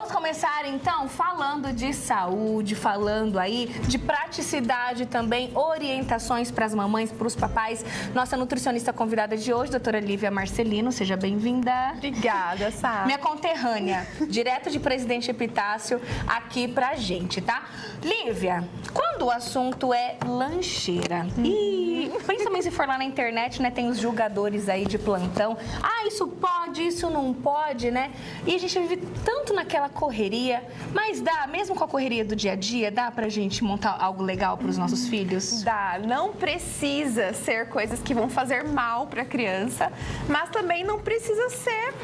Vamos começar então falando de saúde, falando aí de praticidade também, orientações para as mamães, para os papais. Nossa nutricionista convidada de hoje, doutora Lívia Marcelino, seja bem-vinda. Obrigada, Sá. Minha conterrânea, direto de Presidente Epitácio, aqui pra gente, tá? Lívia, quando o assunto é lancheira, e principalmente se for lá na internet, né, tem os julgadores aí de plantão. Ah, isso pode, isso não pode, né? E a gente vive tanto naquela correria, mas dá, mesmo com a correria do dia a dia, dá pra gente montar algo legal pros nossos filhos? Dá, não precisa ser coisas que vão fazer mal pra criança, mas também não precisa ser...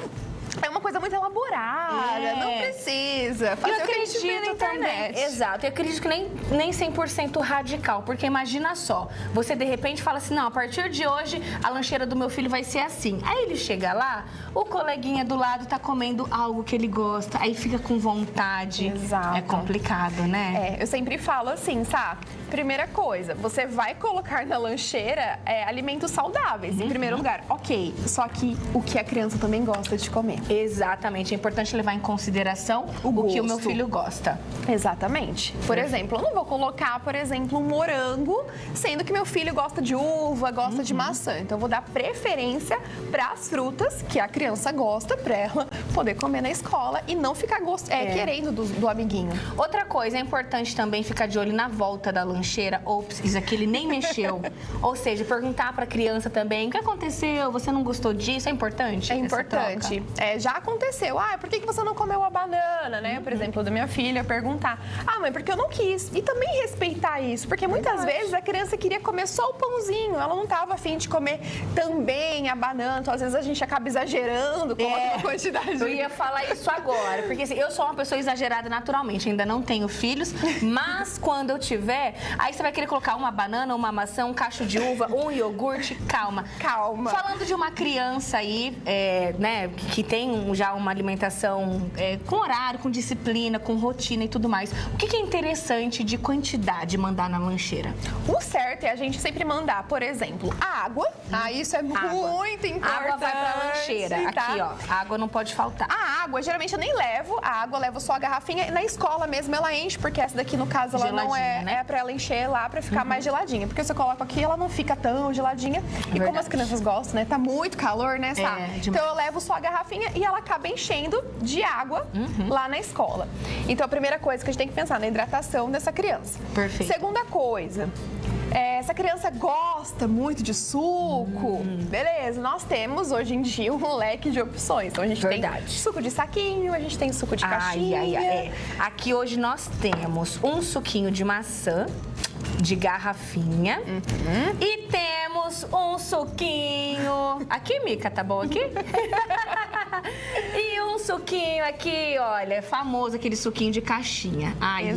É uma coisa muito elaborada, não precisa fazer o que a gente vê na internet. Também, exato, eu acredito que nem 100% radical, porque imagina só, você de repente fala assim, não, a partir de hoje a lancheira do meu filho vai ser assim. Aí ele chega lá, o coleguinha do lado tá comendo algo que ele gosta, aí fica com vontade. Exato. É complicado, né? Eu sempre falo assim, sabe? Primeira coisa, você vai colocar na lancheira alimentos saudáveis, em primeiro lugar. Ok, só que o que a criança também gosta de comer. Exatamente, é importante levar em consideração o que o meu filho gosta. Exatamente. Por exemplo, eu não vou colocar, por exemplo, um morango, sendo que meu filho gosta de uva, gosta de maçã. Então, eu vou dar preferência para as frutas que a criança gosta, para ela poder comer na escola e não ficar querendo do amiguinho. Outra coisa, é importante também ficar de olho na volta da lancheira. Ops, isso aqui ele nem mexeu. Ou seja, perguntar para a criança também, o que aconteceu? Você não gostou disso? É importante? É importante. Já aconteceu. Ah, por que você não comeu a banana, né? Por exemplo, da minha filha perguntar. Ah, mãe, porque eu não quis. E também respeitar isso, porque muitas vezes a criança queria comer só o pãozinho, ela não estava afim de comer também a banana. Então, às vezes a gente acaba exagerando, coloca uma quantidade. Eu ia falar isso agora, porque assim, eu sou uma pessoa exagerada naturalmente, ainda não tenho filhos, mas quando eu tiver, aí você vai querer colocar uma banana, uma maçã, um cacho de uva, um iogurte, calma. Calma. Falando de uma criança aí, né, que tem já uma alimentação com horário, com disciplina, com rotina e tudo mais, o que é interessante de quantidade mandar na lancheira? O certo é a gente sempre mandar, por exemplo, a água. Isso é muito importante. A água vai pra lancheira. Tá? Aqui, ó, a água não pode faltar. A água, geralmente eu nem levo. A água eu levo só a garrafinha. Na escola mesmo ela enche, porque essa daqui, no caso, ela não né? É pra ela encher lá, pra ficar mais geladinha. Porque se eu coloco aqui, ela não fica tão geladinha. E como as crianças gostam, né? Tá muito calor, né, Sá? Então eu levo só a garrafinha e ela acaba enchendo de água lá na escola. Então a primeira coisa que a gente tem que pensar na hidratação dessa criança. Perfeito. Segunda coisa, essa criança gosta muito de suco, beleza, nós temos hoje em dia um leque de opções. Então a gente tem suco de saquinho, a gente tem suco de caixinha. Aqui hoje nós temos um suquinho de maçã, de garrafinha, e temos um suquinho... Aqui, Mica, tá bom aqui? E um suquinho aqui, olha, famoso aquele suquinho de caixinha. Ai.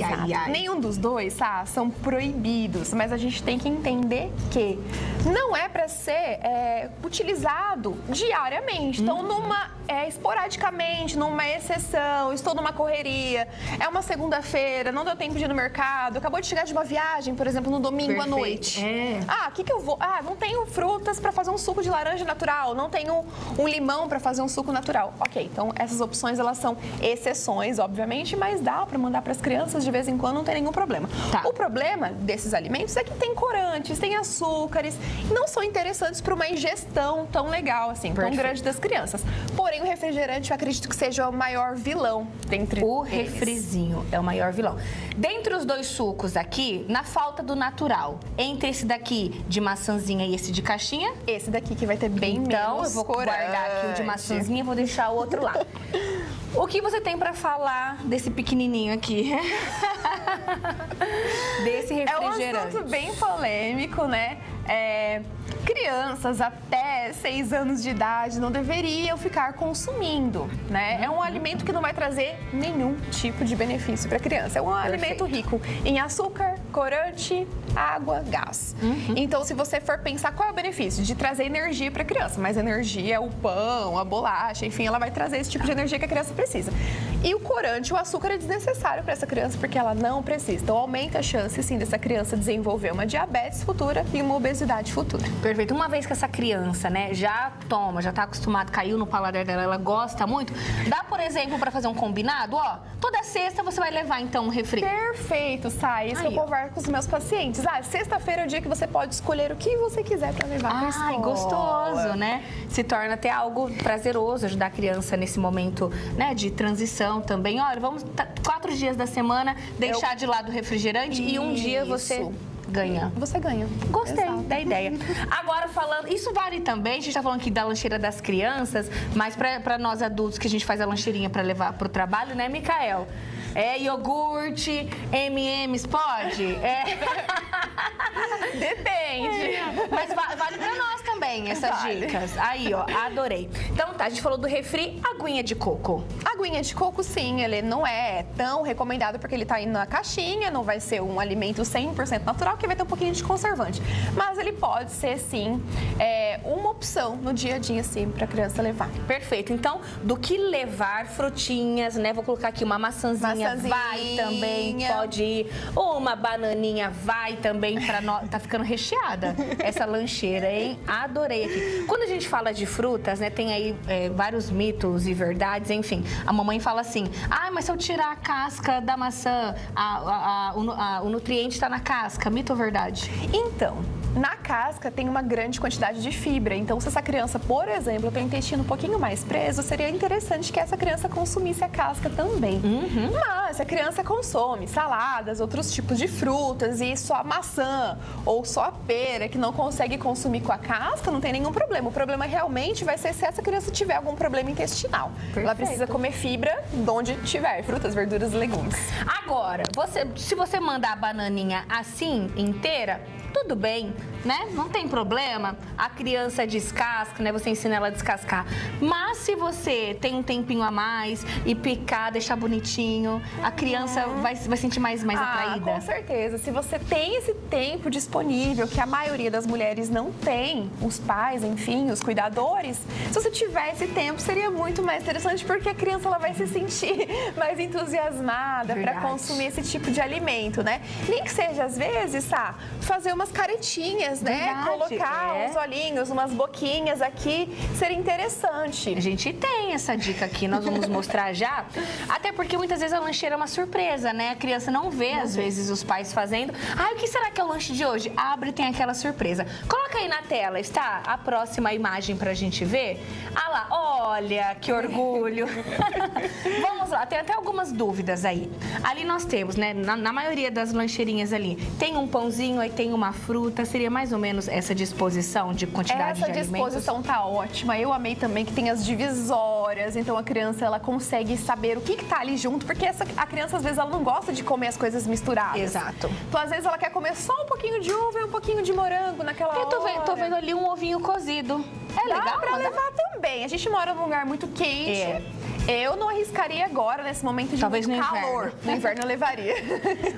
Nenhum dos dois, são proibidos, mas a gente tem que entender que não é para ser utilizado diariamente. Então, esporadicamente, numa exceção, estou numa correria, é uma segunda-feira, não deu tempo de ir no mercado, acabou de chegar de uma viagem, por exemplo, no domingo à noite. O que eu vou? Não tenho frutas para fazer um suco de laranja natural, não tenho um limão para fazer um suco natural. Ok, então essas opções, elas são exceções, obviamente, mas dá para mandar para as crianças de vez em quando, não tem nenhum problema. O problema desses alimentos é que tem corantes, tem açúcares, e não são interessantes para uma ingestão tão legal, assim, tão grande das crianças. Porém, o refrigerante, eu acredito que seja o maior vilão dentre o refrizinho é o maior vilão. Dentre os dois sucos aqui, na falta do natural, entre esse daqui de maçãzinha e esse de caixinha? Esse daqui que vai ter bem menos Então, eu vou guardar aqui o de maçãzinha e vou deixar o outro lá. O que você tem pra falar desse pequenininho aqui? Desse refrigerante. É um assunto bem polêmico, né? Crianças até 6 anos de idade não deveriam ficar consumindo, né? É um alimento que não vai trazer nenhum tipo de benefício para a criança. É um alimento rico em açúcar, corante, água, gás. Então, se você for pensar qual é o benefício de trazer energia para a criança, mas energia é o pão, a bolacha, enfim, ela vai trazer esse tipo de energia que a criança precisa. E o corante, o açúcar é desnecessário para essa criança porque ela não precisa. Então aumenta a chance, sim, dessa criança desenvolver uma diabetes futura e uma obesidade futura. Perfeito. Uma vez que essa criança, né, já toma, já tá acostumada, caiu no paladar dela, ela gosta muito, dá, por exemplo, para fazer um combinado, ó, toda sexta você vai levar, então, um refri. Perfeito, Sai. Isso que eu converso com os meus pacientes. Sexta-feira é o dia que você pode escolher o que você quiser para levar para a escola. Ai, gostoso, né? Se torna até algo prazeroso ajudar a criança nesse momento, né, de transição também. Olha, vamos 4 dias da semana deixar de lado o refrigerante e um dia você ganha. Você ganha. Gostei Exato. da ideia. Agora, falando... Isso vale também, a gente tá falando aqui da lancheira das crianças, mas para nós adultos que a gente faz a lancheirinha para levar pro trabalho, né, Micael? Iogurte, M&M's, pode? Depende. Mas vale pra nós também essas dicas. Aí, ó, adorei. Então tá, a gente falou do refri, aguinha de coco. Aguinha de coco, sim, ele não é tão recomendado porque ele tá indo na caixinha, não vai ser um alimento 100% natural, que vai ter um pouquinho de conservante. Mas ele pode ser, sim, uma opção no dia a dia, sim, pra criança levar. Perfeito. Então, do que levar frutinhas, né? Vou colocar aqui uma maçãzinha, vai também, pode ir. Uma bananinha vai também para nós. Tá ficando recheada essa lancheira, hein? Adorei aqui. Quando a gente fala de frutas, né? Tem aí vários mitos e verdades, enfim. A mamãe fala assim, mas se eu tirar a casca da maçã, o nutriente está na casca. Mito ou verdade? Então, na casca tem uma grande quantidade de fibra. Então, se essa criança, por exemplo, tem o intestino um pouquinho mais preso, seria interessante que essa criança consumisse a casca também. Mas se a criança consome saladas, outros tipos de frutas e só a maçã ou só a pera que não consegue consumir com a casca, não tem nenhum problema. O problema realmente vai ser se essa criança tiver algum problema intestinal. Perfeito. Ela precisa comer fibra de onde tiver, frutas, verduras e legumes. Agora, se você mandar a bananinha assim, inteira, tudo bem, né? Não tem problema. A criança descasca, né? Você ensina ela a descascar. Mas se você tem um tempinho a mais e picar, deixar bonitinho, a criança vai sentir mais atraída. Com certeza. Se você tem esse tempo disponível, que a maioria das mulheres não tem, os pais, enfim, os cuidadores, se você tiver esse tempo, seria muito mais interessante, porque a criança ela vai se sentir mais entusiasmada para consumir esse tipo de alimento, né? Nem que seja, às vezes, fazer umas caretinhas, né? Verdade, colocar uns olhinhos, umas boquinhas aqui, seria interessante. A gente tem essa dica aqui, nós vamos mostrar já. Até porque muitas vezes a lancheira é uma surpresa, né? A criança não vê, às vezes, os pais fazendo. O que será que é o lanche de hoje? Abre e tem aquela surpresa. Coloca aí na tela, está a próxima imagem pra gente ver. Lá, olha, que orgulho. Vamos lá, tem até algumas dúvidas aí. Ali nós temos, né? Na maioria das lancheirinhas ali, tem um pãozinho, aí tem uma fruta. Seria mais ou menos essa disposição de quantidade de alimentos? Essa disposição tá ótima. Eu amei também que tem as divisórias, então a criança ela consegue saber o que tá ali junto, porque a criança às vezes ela não gosta de comer as coisas misturadas. Exato. Então às vezes ela quer comer só um pouquinho de uva e um pouquinho de morango naquela hora. Eu tô vendo ali um ovinho cozido. Legal? Dá pra levar também. A gente mora num lugar muito quente. Eu não arriscaria agora, nesse momento de talvez muito no calor. Inverno. No inverno eu levaria.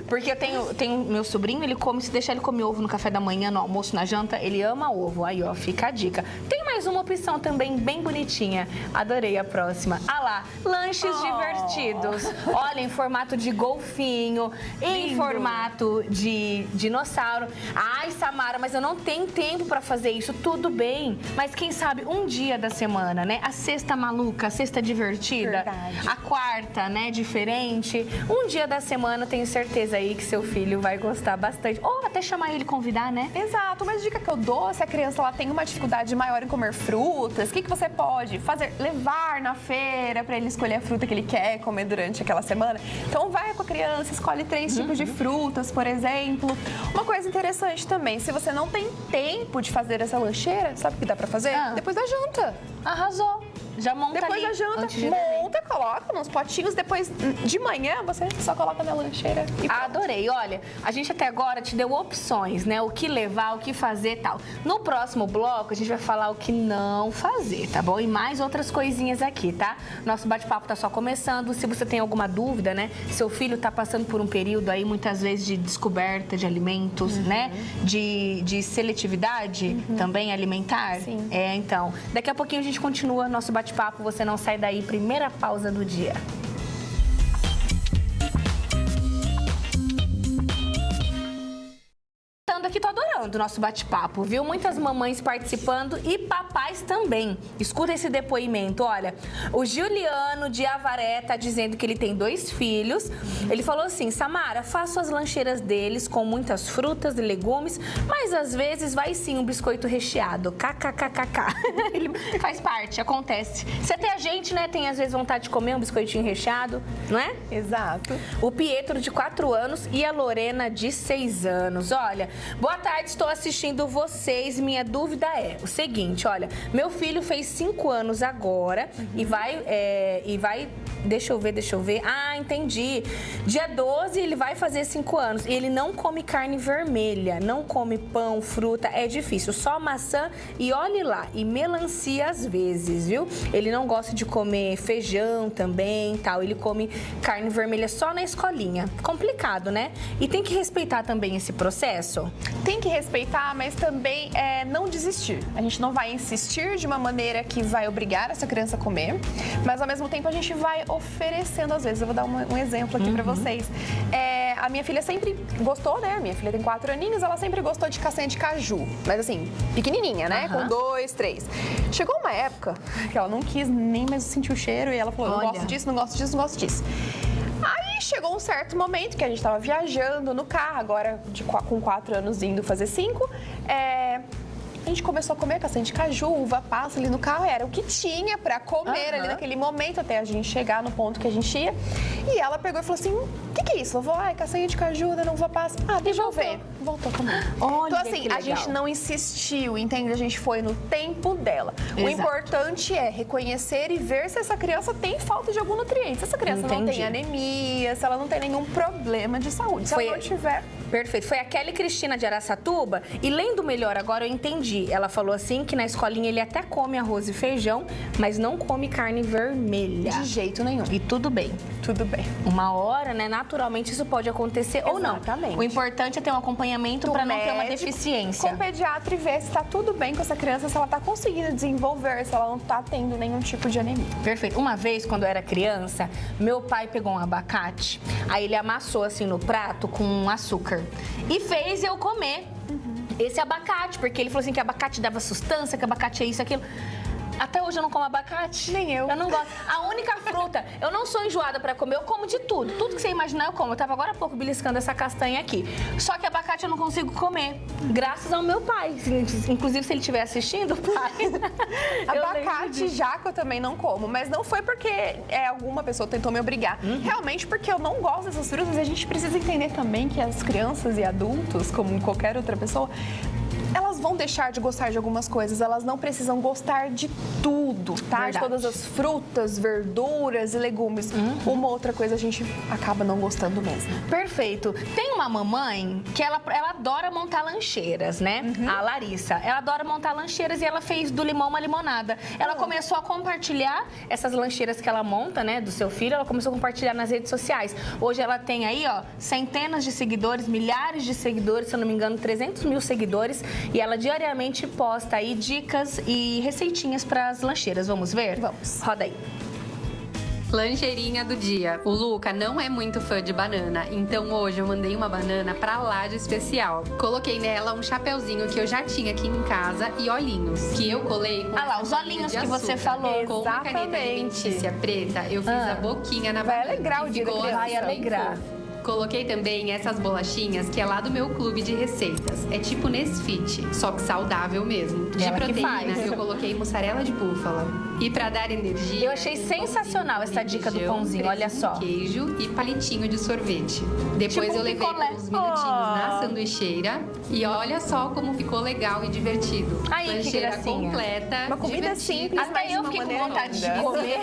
Porque eu tenho meu sobrinho, ele come, se deixar ele comer ovo no café da manhã, no almoço, na janta, ele ama ovo. Aí, ó, fica a dica. Tem mais uma opção também bem bonitinha. Adorei a próxima. Lá, lanches divertidos. Olha, em formato de golfinho, em formato de dinossauro. Ai, Samara, mas eu não tenho tempo pra fazer isso. Tudo bem, mas quem sabe um dia da semana, né? A sexta maluca, a sexta divertida. Verdade. A quarta, né, diferente. Um dia da semana, tenho certeza aí que seu filho vai gostar bastante. Ou até chamar ele, convidar, né? Exato. Uma dica que eu dou, se a criança ela tem uma dificuldade maior em comer frutas, o que você pode fazer? Levar na feira para ele escolher a fruta que ele quer comer durante aquela semana. Então vai com a criança, escolhe 3 tipos de frutas, por exemplo. Uma coisa interessante também, se você não tem tempo de fazer essa lancheira, sabe o que dá para fazer? Depois da janta. Arrasou. Já monta depois ali. da janta, monta, coloca nos potinhos. Depois de manhã, você só coloca na lancheira e pronto. Adorei. Olha, a gente até agora te deu opções, né? O que levar, o que fazer e tal. No próximo bloco, a gente vai falar o que não fazer, tá bom? E mais outras coisinhas aqui, tá? Nosso bate-papo tá só começando. Se você tem alguma dúvida, né? Seu filho tá passando por um período aí, muitas vezes, de descoberta de alimentos, né? De seletividade também alimentar. Sim. Então, daqui a pouquinho a gente continua nosso bate-papo. Você não sai daí. Primeira pausa do dia. aqui tô adorando o nosso bate-papo, viu? Muitas mamães participando e papais também. Escuta esse depoimento, olha. O Juliano de Avaré tá dizendo que ele tem 2 filhos. Ele falou assim, Samara, faço as lancheiras deles com muitas frutas e legumes, mas às vezes vai sim um biscoito recheado. KKKKK. Ele faz parte, acontece. Se até a gente, né, tem às vezes vontade de comer um biscoitinho recheado, não é? Exato. O Pietro, de 4 anos, e a Lorena, de 6 anos. Olha, boa tarde, estou assistindo vocês. Minha dúvida é o seguinte, olha, meu filho fez 5 anos agora e vai... Deixa eu ver. Ah, entendi. Dia 12 ele vai fazer 5 anos. E ele não come carne vermelha, não come pão, fruta, é difícil. Só maçã e olhe lá. E melancia às vezes, viu? Ele não gosta de comer feijão também, tal. Ele come carne vermelha só na escolinha. Complicado, né? E tem que respeitar também esse processo? Tem que respeitar, mas também não desistir. A gente não vai insistir de uma maneira que vai obrigar essa criança a comer, mas ao mesmo tempo a gente vai oferecendo às vezes. Eu vou dar um exemplo aqui pra vocês. A minha filha sempre gostou, né? Minha filha tem 4 aninhos, ela sempre gostou de castanha de caju. Mas assim, pequenininha, né? Com 2, 3. Chegou uma época que ela não quis nem mais sentir o cheiro e ela falou, não gosto disso, não gosto disso, não gosto disso. Aí chegou um certo momento que a gente tava viajando no carro, agora com 4 anos indo fazer 5. A gente começou a comer castanha de caju, uva passa ali no carro, era o que tinha pra comer ali naquele momento, até a gente chegar no ponto que a gente ia. E ela pegou e falou assim, o que é isso? Eu vou, castanha de caju, da uva passa. Deixa eu ver. Voltou a comer. Olha, então assim, a gente não insistiu, entende? A gente foi no tempo dela. Exato. O importante é reconhecer e ver se essa criança tem falta de algum nutriente. Se essa criança não tem anemia, se ela não tem nenhum problema de saúde. Se ela não tiver... Perfeito. Foi a Kelly Cristina de Araçatuba. E lendo melhor agora, eu entendi. Ela falou assim que na escolinha ele até come arroz e feijão, mas não come carne vermelha. De jeito nenhum. E tudo bem. Tudo bem. Uma hora, né, naturalmente isso pode acontecer ou não. Exatamente. O importante é ter um acompanhamento para não ter uma deficiência. Com o pediatra e ver se tá tudo bem com essa criança, se ela tá conseguindo desenvolver, se ela não tá tendo nenhum tipo de anemia. Perfeito. Uma vez, quando eu era criança, meu pai pegou um abacate, aí ele amassou assim no prato com açúcar e fez eu comer esse abacate, porque ele falou assim que abacate dava sustância, que abacate é isso, aquilo. Até hoje eu não como abacate. Nem eu. Eu não gosto. A única fruta, eu não sou enjoada pra comer, eu como de tudo. Tudo que você imaginar eu como. Eu tava agora há pouco beliscando essa castanha aqui. Só que abacate eu não consigo comer, graças ao meu pai. Inclusive, se ele estiver assistindo, pai. Abacate e jaca eu também não como, mas não foi porque alguma pessoa tentou me obrigar. Realmente porque eu não gosto dessas frutas e a gente precisa entender também que as crianças e adultos, como qualquer outra pessoa, elas vão deixar de gostar de algumas coisas, elas não precisam gostar de tudo, tá? Verdade. De todas as frutas, verduras e legumes. Uma outra coisa a gente acaba não gostando mesmo. Perfeito. Tem uma mamãe que ela adora montar lancheiras, né? A Larissa. Ela adora montar lancheiras e ela fez do limão uma limonada. Ela começou a compartilhar essas lancheiras que ela monta, né? Do seu filho, ela começou a compartilhar nas redes sociais. Hoje ela tem aí, ó, centenas de seguidores, milhares de seguidores, se eu não me engano, 300 mil seguidores. E ela diariamente posta aí dicas e receitinhas para as lancheiras. Vamos ver? Vamos. Roda aí. Lancheirinha do dia. O Luca não é muito fã de banana, então hoje eu mandei uma banana pra lá de especial. Coloquei nela um chapeuzinho que eu já tinha aqui em casa e olhinhos, que eu colei com lá, os olhinhos que você falou. Com uma caneta alimentícia preta, eu fiz a boquinha na Vai banana. alegrar o dia da criança. Vai alegrar. Coloquei também essas bolachinhas que é lá do meu clube de receitas. É tipo Nesfit, só que saudável mesmo. De Ela que proteína, faz. eu coloquei mussarela de búfala. E pra dar energia... Eu achei sensacional essa dica do pãozinho, olha só. Queijo e palitinho de sorvete. Depois Tipo eu levei picolé. uns minutinhos na sanduicheira. E olha só como ficou legal e divertido. Aí, que Lancheira gracinha. completa. Uma comida divertida. simples, Até mas de eu uma fiquei com maneira vontade de linda. comer.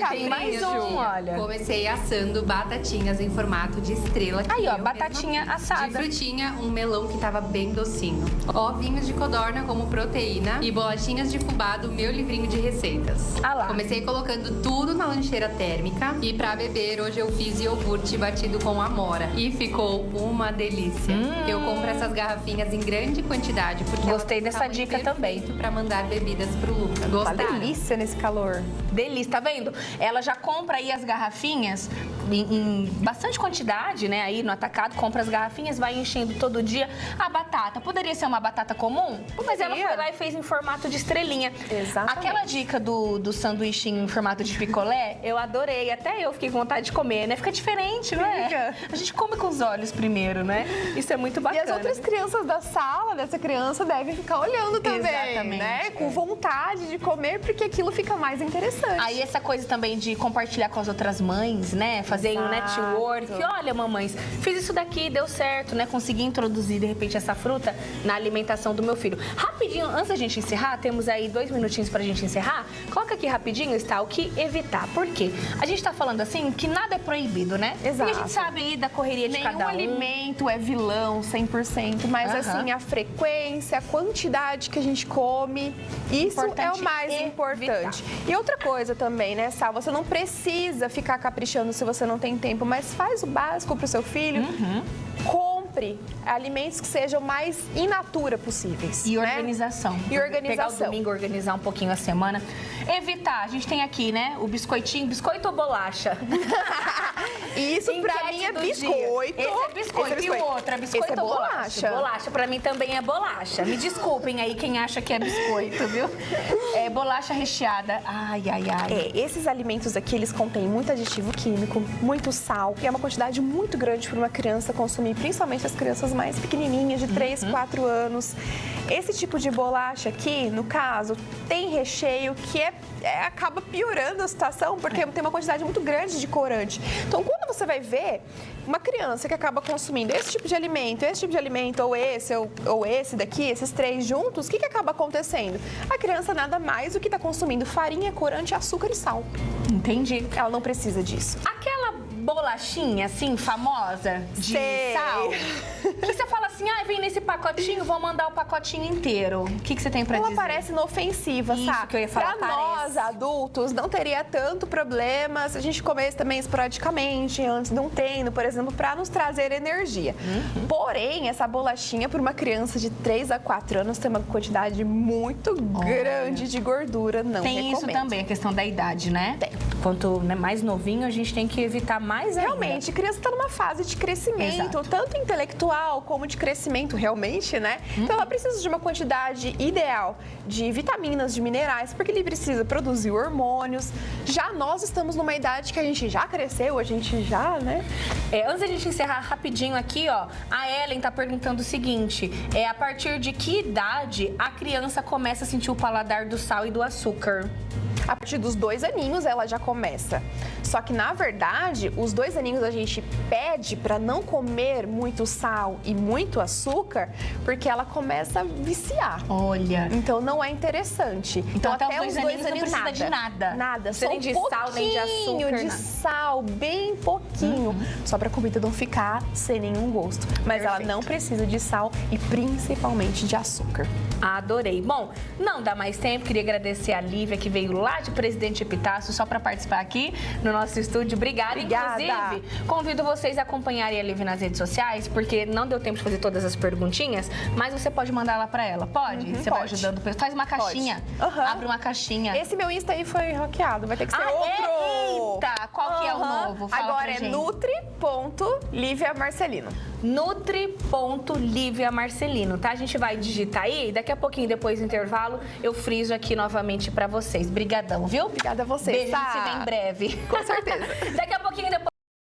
Tem mais um, olha. Comecei assando batatinhas em formato de estrela. que Aí, ó, eu batatinha mesma fiz. assada. De frutinha, um melão que tava bem docinho. Ovinhos de codorna como proteína e bolachinhas de fubá do meu livrinho de receitas. Ah lá. Comecei colocando tudo na lancheira térmica. E pra beber, hoje eu fiz iogurte batido com amora. E ficou uma delícia. Eu compro essas garrafinhas em grande quantidade. Porque Gostei ela dessa fica dica também. Pra mandar bebidas pro Luca. Uma Gostaram? delícia nesse calor. Delícia, tá vendo? Ela já compra aí as garrafinhas em bastante quantidade, né? Aí no atacado, compra as garrafinhas, vai enchendo todo dia. A batata, poderia ser uma batata comum? Mas ela foi lá e fez em formato de estrelinha. Exatamente. Aquela dica do sanduichinho em formato de picolé, eu adorei. Até eu fiquei com vontade de comer, né? Fica diferente, não é? Fica. A gente come com os olhos primeiro, né? Isso é muito bacana. E as outras crianças da sala dessa criança devem ficar olhando também, Exatamente, né? Com vontade de comer, porque aquilo fica mais interessante. Aí essa coisa também de compartilhar com as outras mães, né? Fazer um Exato. network. Olha, mamães, fiz isso daqui, deu certo, né? Consegui introduzir, de repente, essa fruta na alimentação do meu filho. Rapidinho, antes da gente encerrar, temos aí 2 minutinhos pra gente encerrar. Coloca aqui rapidinho, está, o que evitar. Por quê? A gente tá falando assim que nada é proibido, né? Exato. E a gente sabe aí da correria de Nenhum cada um. alimento é vilão 100%, mas Aham. assim, a frequência, a quantidade que a gente come, isso Importante é o mais evitar. importante. E outra coisa também, né, Sal? Você não precisa ficar caprichando se você não tem tempo, mas faz o básico pro seu filho. Compre alimentos que sejam mais in natura possíveis. E né? organização. E organização. Pegar o domingo, organizar um pouquinho a semana. Evitar, a gente tem aqui, né, o biscoitinho, biscoito ou bolacha? E isso pra Enquete mim é do biscoito. dia. Esse é biscoito. E o outro é biscoito Esse é ou bolacha? Bolacha pra mim também é bolacha. Me desculpem aí quem acha que é biscoito, viu? É bolacha recheada. Ai, ai, ai. Esses alimentos aqui, eles contêm muito aditivo químico, muito sal, e é uma quantidade muito grande para uma criança consumir, principalmente as crianças mais pequenininhas, de 3, 4 anos. Esse tipo de bolacha aqui, no caso, tem recheio que acaba piorando a situação, porque tem uma quantidade muito grande de corante. Então, quando você vai ver uma criança que acaba consumindo esse tipo de alimento, ou esse daqui, esses 3 juntos, o que acaba acontecendo? A criança nada mais do que está consumindo farinha, corante, açúcar e sal. Entendi. Ela não precisa disso. Aquela bolachinha, assim, famosa, de Sei. sal, que você fala assim, vem nesse pacotinho, vou mandar o pacotinho inteiro. O que você tem pra Ela dizer? parece inofensiva, Isso sabe? que eu ia falar, pra nós, parece. adultos, não teria tanto problema se a gente comesse também esporadicamente, antes de um treino, por exemplo, pra nos trazer energia. Porém, essa bolachinha, para uma criança de 3 a 4 anos, tem uma quantidade muito grande de gordura, não Tem isso recomendo. também, a questão da idade, né? Tem. Quanto mais novinho, a gente tem que evitar mais ainda. Realmente, a criança está numa fase de crescimento, Exato. tanto intelectual como de crescimento realmente, né? Então ela precisa de uma quantidade ideal de vitaminas, de minerais, porque ele precisa produzir hormônios. Já nós estamos numa idade que a gente já cresceu, a gente já, né? Antes da gente encerrar rapidinho aqui, ó, a Ellen tá perguntando o seguinte: a partir de que idade a criança começa a sentir o paladar do sal e do açúcar? A partir dos 2 aninhos ela já começa. Só que, na verdade, os 2 aninhos a gente pede para não comer muito sal e muito açúcar, porque ela começa a viciar. Olha. Então não é interessante. Então, até os 2 aninhos não precisa nada. de nada. Nada, Você só nem um de sal, nem de pouquinho açúcar, de nada. sal, bem pouquinho. Só pra comida não ficar sem nenhum gosto. Mas ela Perfeito. não precisa de sal e principalmente de açúcar. Adorei. Bom, não dá mais tempo. Queria agradecer a Lívia, que veio lá de Presidente Epitácio, só para participar aqui no nosso estúdio. Obrigada. Inclusive, convido vocês a acompanharem a Lívia nas redes sociais, porque não deu tempo de fazer todas as perguntinhas, mas você pode mandar lá para ela. Pode? Você vai pode. ajudando. Faz uma caixinha. Aham. Abre uma caixinha. Esse meu Insta aí foi hackeado, vai ter que ser outro. Eita! Qual que é o Aham. novo? Fala Agora pra é gente. nutri.liviamarcelino. Nutri.liviamarcelino, tá? A gente vai digitar aí, daqui a pouquinho, depois do intervalo, eu friso aqui novamente pra vocês. Brigadão, viu? Obrigada a você, Beijo, a gente Sá. se vê em breve. Com certeza. Daqui a pouquinho, depois...